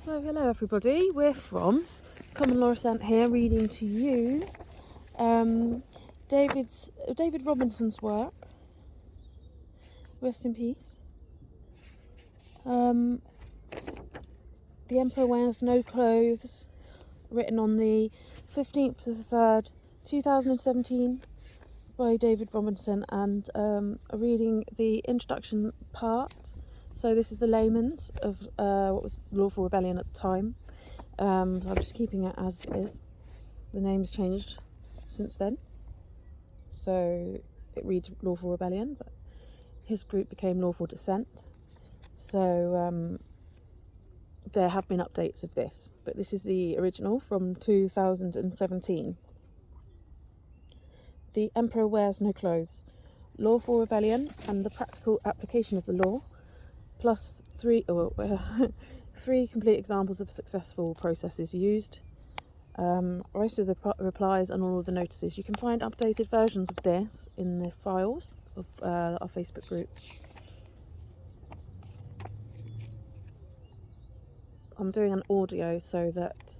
So hello everybody, we're from Common Law Assent here, reading to you David Robinson's work, rest in peace. The Emperor Wears No Clothes, written on the 15th of the 3rd, 2017 by David Robinson, and reading the introduction part. So this is the Layman's of what was Lawful Rebellion at the time. I'm just keeping it as is. The name's changed since then. So it reads Lawful Rebellion, but his group became Lawful Dissent. So there have been updates of this, but this is the original from 2017. The Emperor Wears No Clothes. Lawful Rebellion and the practical application of the law, plus three complete examples of successful processes used. Rest of the replies and all of the notices. You can find updated versions of this in the files of our Facebook group. I'm doing an audio so that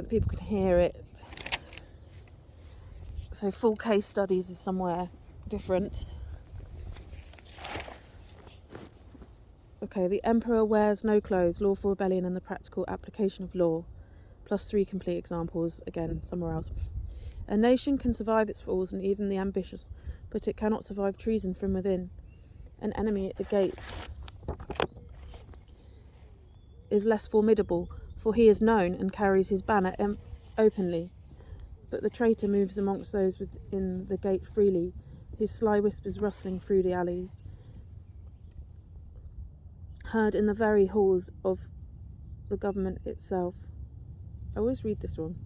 people can hear it. So full case studies is somewhere different. Okay, the Emperor Wears No Clothes, Lawful Rebellion and the practical application of law, plus 3 complete examples, again, somewhere else. A nation can survive its fools and even the ambitious, but it cannot survive treason from within. An enemy at the gates is less formidable, for he is known and carries his banner openly. But the traitor moves amongst those within the gate freely, his sly whispers rustling through the alleys, heard in the very halls of the government itself. I always read this one.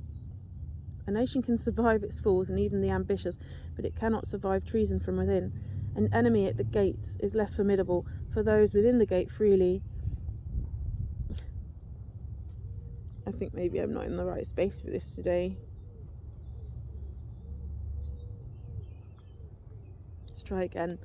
A nation can survive its fools and even the ambitious, but it cannot survive treason from within. An enemy at the gates is less formidable, for those within the gate freely. I think maybe I'm not in the right space for this today. Let's try again.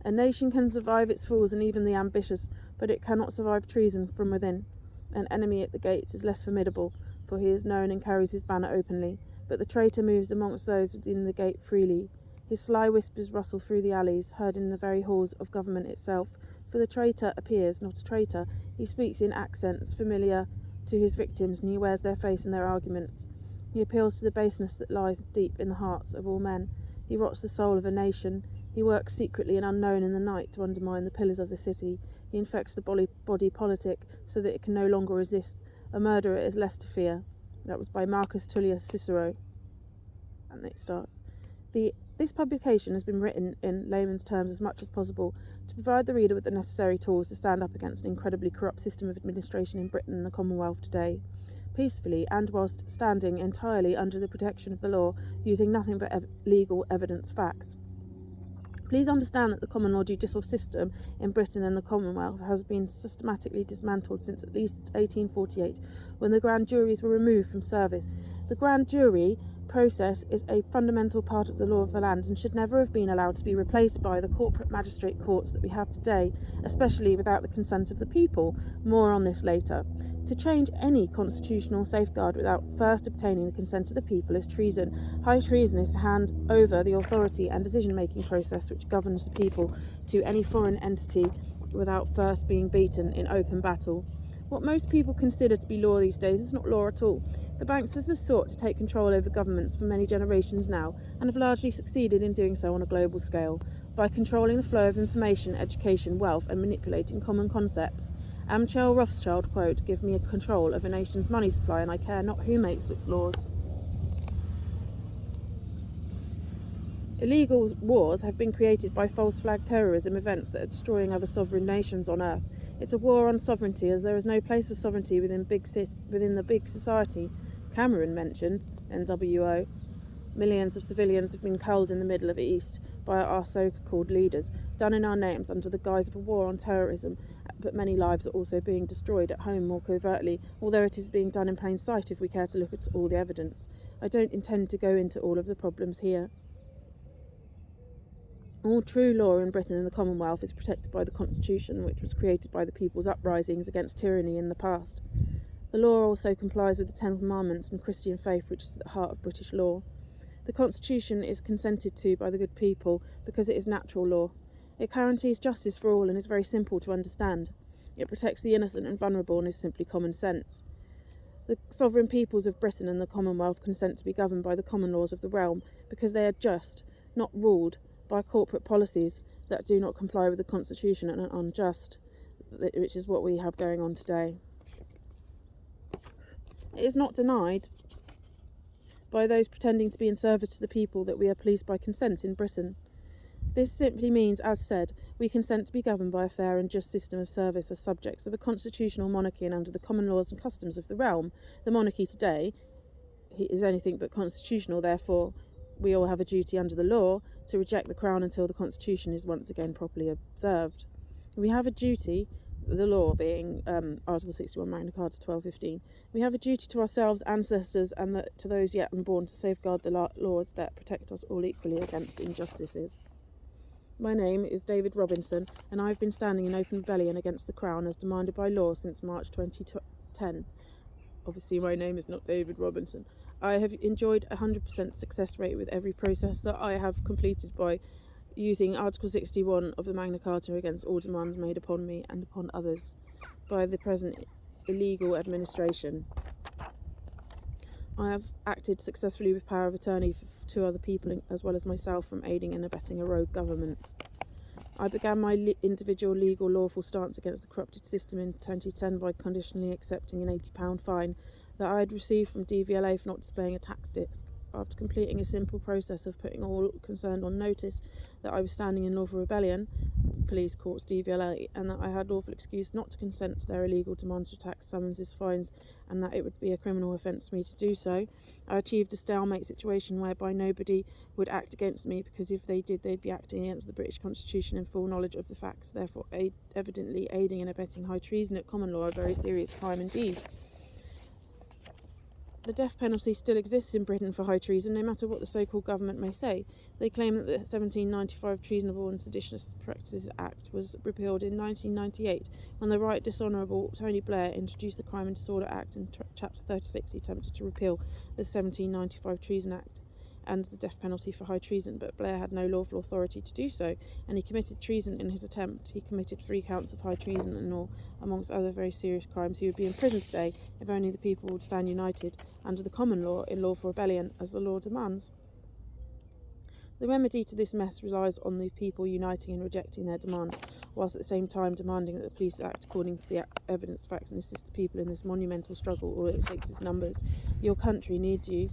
A nation can survive its fools and even the ambitious, but it cannot survive treason from within. An enemy at the gates is less formidable, for he is known and carries his banner openly. But the traitor moves amongst those within the gate freely. His sly whispers rustle through the alleys, heard in the very halls of government itself. For the traitor appears not a traitor. He speaks in accents familiar to his victims, and he wears their face in their arguments. He appeals to the baseness that lies deep in the hearts of all men. He rots the soul of a nation. He works secretly and unknown in the night to undermine the pillars of the city. He infects the body politic so that it can no longer resist. A murderer is less to fear. That was by Marcus Tullius Cicero. And it starts. This publication has been written in layman's terms as much as possible to provide the reader with the necessary tools to stand up against an incredibly corrupt system of administration in Britain and the Commonwealth today, peacefully and whilst standing entirely under the protection of the law, using nothing but legal evidence facts. Please understand that the common law judicial system in Britain and the Commonwealth has been systematically dismantled since at least 1848, when the grand juries were removed from service. The grand jury process is a fundamental part of the law of the land and should never have been allowed to be replaced by the corporate magistrate courts that we have today, especially without the consent of the people. More on this later. To change any constitutional safeguard without first obtaining the consent of the people is treason. High treason is to hand over the authority and decision-making process which governs the people to any foreign entity without first being beaten in open battle. What most people consider to be law these days is not law at all. The banksters have sought to take control over governments for many generations now, and have largely succeeded in doing so on a global scale, by controlling the flow of information, education, wealth, and manipulating common concepts. Amschel Rothschild quote, "Give me a control of a nation's money supply and I care not who makes its laws." Illegal wars have been created by false flag terrorism events that are destroying other sovereign nations on earth. It's a war on sovereignty, as there is no place for sovereignty within the big society. Cameron mentioned, NWO. Millions of civilians have been culled in the Middle of East by our so-called leaders, done in our names under the guise of a war on terrorism, but many lives are also being destroyed at home more covertly, although it is being done in plain sight if we care to look at all the evidence. I don't intend to go into all of the problems here. All true law in Britain and the Commonwealth is protected by the Constitution, which was created by the people's uprisings against tyranny in the past. The law also complies with the Ten Commandments and Christian faith, which is at the heart of British law. The Constitution is consented to by the good people because it is natural law. It guarantees justice for all and is very simple to understand. It protects the innocent and vulnerable and is simply common sense. The sovereign peoples of Britain and the Commonwealth consent to be governed by the common laws of the realm because they are just, not ruled by corporate policies that do not comply with the Constitution and are unjust, which is what we have going on today. It is not denied by those pretending to be in service to the people that we are policed by consent in Britain. This simply means, as said, we consent to be governed by a fair and just system of service as subjects of a constitutional monarchy and under the common laws and customs of the realm. The monarchy today is anything but constitutional, therefore we all have a duty under the law to reject the crown until the Constitution is once again properly observed. We have a duty, the law being Article 61 Magna Carta 1215, we have a duty to ourselves, ancestors, and to those yet unborn to safeguard the laws that protect us all equally against injustices. My name is David Robinson, and I have been standing in open rebellion against the Crown as demanded by law since March 2010. Obviously, my name is not David Robinson. I have enjoyed a 100% success rate with every process that I have completed by using Article 61 of the Magna Carta against all demands made upon me and upon others by the present illegal administration. I have acted successfully with power of attorney for two other people as well as myself from aiding and abetting a rogue government. I began my individual legal lawful stance against the corrupted system in 2010 by conditionally accepting an £80 fine that I had received from DVLA for not displaying a tax disc. After completing a simple process of putting all concerned on notice that I was standing in lawful rebellion, police, courts, DVLA, and that I had lawful excuse not to consent to their illegal demands for tax summonses, fines, and that it would be a criminal offence for me to do so, I achieved a stalemate situation whereby nobody would act against me, because if they did, they'd be acting against the British Constitution in full knowledge of the facts, therefore evidently aiding and abetting high treason at common law, a very serious crime indeed. The death penalty still exists in Britain for high treason, no matter what the so-called government may say. They claim that the 1795 Treasonable and Seditious Practices Act was repealed in 1998, when the Right Dishonourable Tony Blair introduced the Crime and Disorder Act in Chapter 36. He attempted to repeal the 1795 Treason Act and the death penalty for high treason, but Blair had no lawful authority to do so, and he committed treason in his attempt. He committed 3 counts of high treason and all, amongst other very serious crimes. He would be in prison today if only the people would stand united under the common law in lawful rebellion as the law demands. The remedy to this mess relies on the people uniting and rejecting their demands, whilst at the same time demanding that the police act according to the evidence, facts, and assist the people in this monumental struggle. All it takes is numbers. Your country needs you.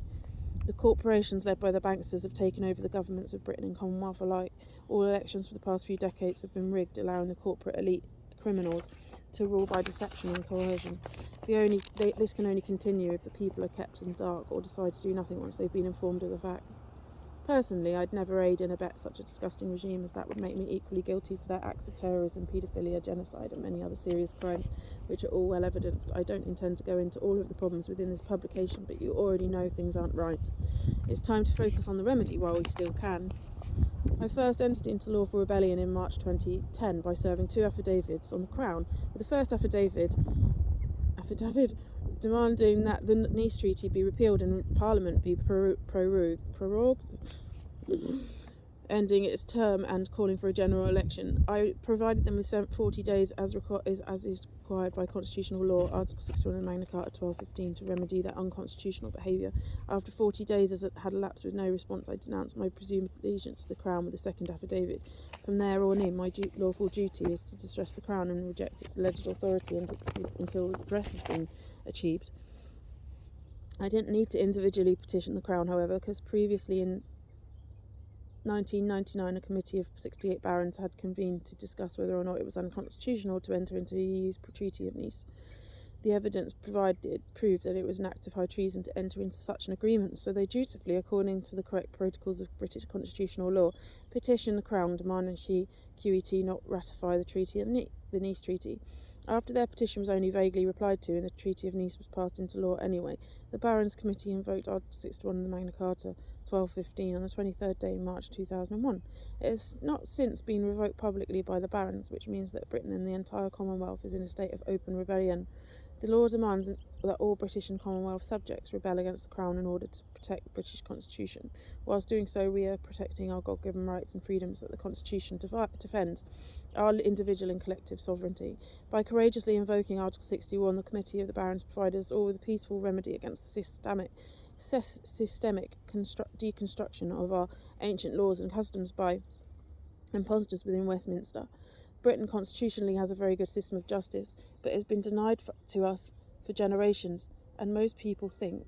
The corporations led by the banksters have taken over the governments of Britain and Commonwealth alike. All elections for the past few decades have been rigged, allowing the corporate elite criminals to rule by deception and coercion. This can only continue if the people are kept in the dark or decide to do nothing once they've been informed of the facts. Personally, I'd never aid and abet such a disgusting regime, as that would make me equally guilty for their acts of terrorism, paedophilia, genocide, and many other serious crimes, which are all well evidenced. I don't intend to go into all of the problems within this publication, but you already know things aren't right. It's time to focus on the remedy while we still can. I first entered into lawful rebellion in March 2010 by serving 2 affidavits on the Crown. With the first affidavit demanding that the Nice Treaty be repealed and Parliament be prorogued, ending its term and calling for a general election. I provided them with 40 days as is required by constitutional law, Article 61 of Magna Carta 1215, to remedy their unconstitutional behaviour. After 40 days, as it had elapsed with no response, I denounced my presumed allegiance to the Crown with the second affidavit. From there on in, my lawful duty is to distress the Crown and reject its alleged authority until redress has been achieved. I didn't need to individually petition the Crown, however, because previously in 1999 a committee of 68 barons had convened to discuss whether or not it was unconstitutional to enter into the EU's Treaty of Nice. The evidence provided proved that it was an act of high treason to enter into such an agreement, so they dutifully, according to the correct protocols of British constitutional law, petitioned the Crown demanding she, QET, not ratify the Nice Treaty. After their petition was only vaguely replied to and the Treaty of Nice was passed into law anyway, the Barons' Committee invoked Article 61 of the Magna Carta 1215 on the 23rd day of March 2001. It has not since been revoked publicly by the barons, which means that Britain and the entire Commonwealth is in a state of open rebellion. The law demands that all British and Commonwealth subjects rebel against the Crown in order to protect the British Constitution. Whilst doing so, we are protecting our God-given rights and freedoms that the Constitution defends, our individual and collective sovereignty. By courageously invoking Article 61, the Committee of the Barons provided us all with a peaceful remedy against the systemic deconstruction of our ancient laws and customs by impostors within Westminster. Britain constitutionally has a very good system of justice, but it has been denied to us for generations, and most people think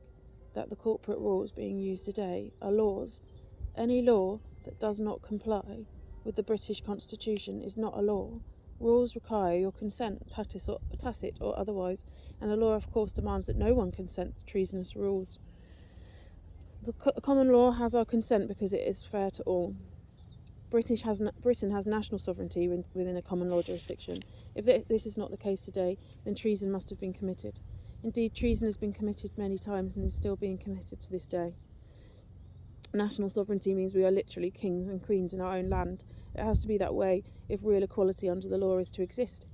that the corporate rules being used today are laws. Any law that does not comply with the British Constitution is not a law. Rules require your consent, tacit or otherwise, and the law of course demands that no one consent to treasonous rules. The common law has our consent because it is fair to all. Britain has national sovereignty within a common law jurisdiction. If this is not the case today, then treason must have been committed. Indeed, treason has been committed many times and is still being committed to this day. National sovereignty means we are literally kings and queens in our own land. It has to be that way if real equality under the law is to exist.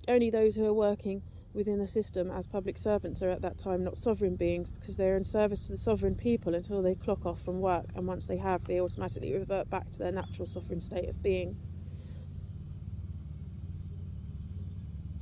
Only those who are working within the system as public servants are at that time not sovereign beings, because they are in service to the sovereign people until they clock off from work, and once they have, they automatically revert back to their natural sovereign state of being.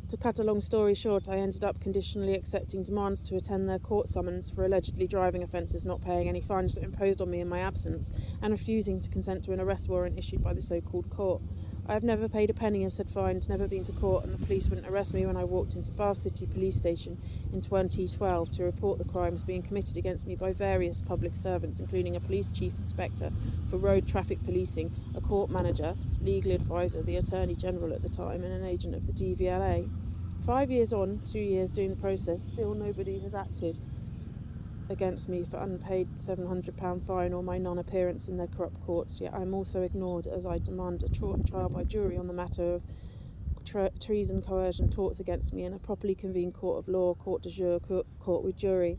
To cut a long story short, I ended up conditionally accepting demands to attend their court summons for allegedly driving offences, not paying any fines that were imposed on me in my absence, and refusing to consent to an arrest warrant issued by the so-called court. I have never paid a penny of said fines, never been to court, and the police wouldn't arrest me when I walked into Bath City Police Station in 2012 to report the crimes being committed against me by various public servants, including a police chief inspector for road traffic policing, a court manager, legal advisor, the Attorney General at the time, and an agent of the DVLA. 5 years on, 2 years doing the process, still nobody has acted against me for unpaid £700 fine or my non-appearance in their corrupt courts, yet I am also ignored as I demand a trial by jury on the matter of treason, coercion, torts against me in a properly convened court of law, court de jure, court with jury,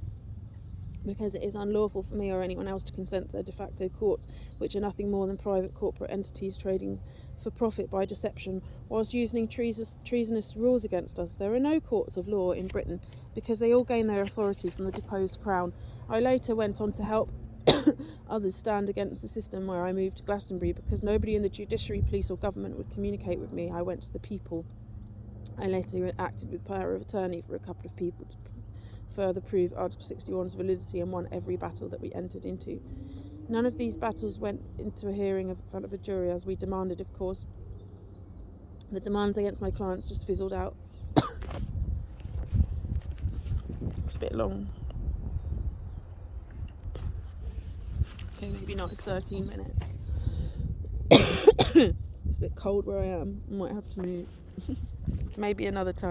because it is unlawful for me or anyone else to consent to their de facto courts, which are nothing more than private corporate entities trading for profit by deception, whilst using treasonous rules against us. There are no courts of law in Britain, because they all gain their authority from the deposed Crown. I later went on to help others stand against the system, where I moved to Glastonbury because nobody in the judiciary, police or government would communicate with me. I went to the people. I later acted with power of attorney for a couple of people to further prove Article 61's validity, and won every battle that we entered into. None of these battles went into a hearing in front of a jury, as we demanded, of course. The demands against my clients just fizzled out. It's a bit long. Okay, maybe not, it's 13 minutes. It's a bit cold where I am. I might have to move. Maybe another time.